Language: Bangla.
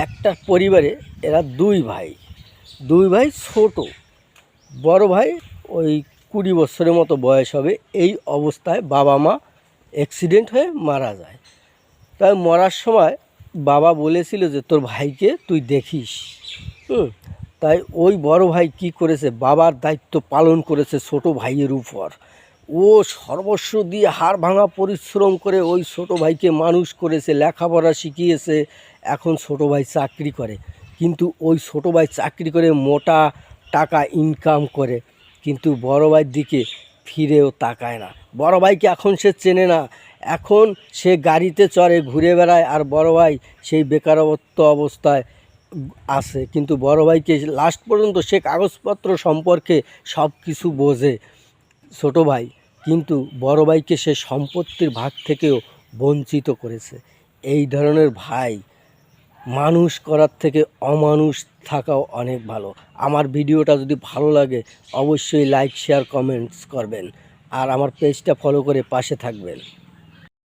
একটা পরিবারে এরা দুই ভাই ছোট, বড় ভাই ওই 20 বছরের মতো বয়স হবে। এই অবস্থায় বাবা মা অ্যাক্সিডেন্ট হয়ে মারা যায়। তাই মরার সময় বাবা বলেছিল যে তোর ভাইকে তুই দেখিস। তাই ওই বড় ভাই কি করেছে, বাবার দায়িত্ব পালন করেছে ছোট ভাইয়ের উপর। ও সর্বস্ব দিয়ে হাড় ভাঙা পরিশ্রম করে ওই ছোট ভাইকে মানুষ করেছে, লেখাপড়া শিখিয়েছে। এখন ছোট ভাই চাকরি করে, কিন্তু ওই ছোট ভাই চাকরি করে মোটা টাকা ইনকাম করে, কিন্তু বড় ভাইয়ের দিকে ফিরেও তাকায় না। বড় ভাইকে এখন সে চেনে না। এখন সে গাড়িতে চড়ে ঘুরে বেড়ায়, আর বড় ভাই সেই বেকারত্ব অবস্থায় আছে। কিন্তু বড় ভাইকে লাস্ট পর্যন্ত সে কাগজপত্র সম্পর্কে সব কিছু বোঝে ছোট ভাই, কিন্তু বড় ভাইকে সে সম্পত্তির ভাগ থেকেও বঞ্চিত করেছে। এই ধরনের ভাই মানুষ করার থেকে অমানুষ থাকাও অনেক ভালো। আমার ভিডিওটা যদি ভালো লাগে অবশ্যই লাইক, শেয়ার, কমেন্টস করবেন, আর আমার পেজটা ফলো করে পাশে থাকবেন।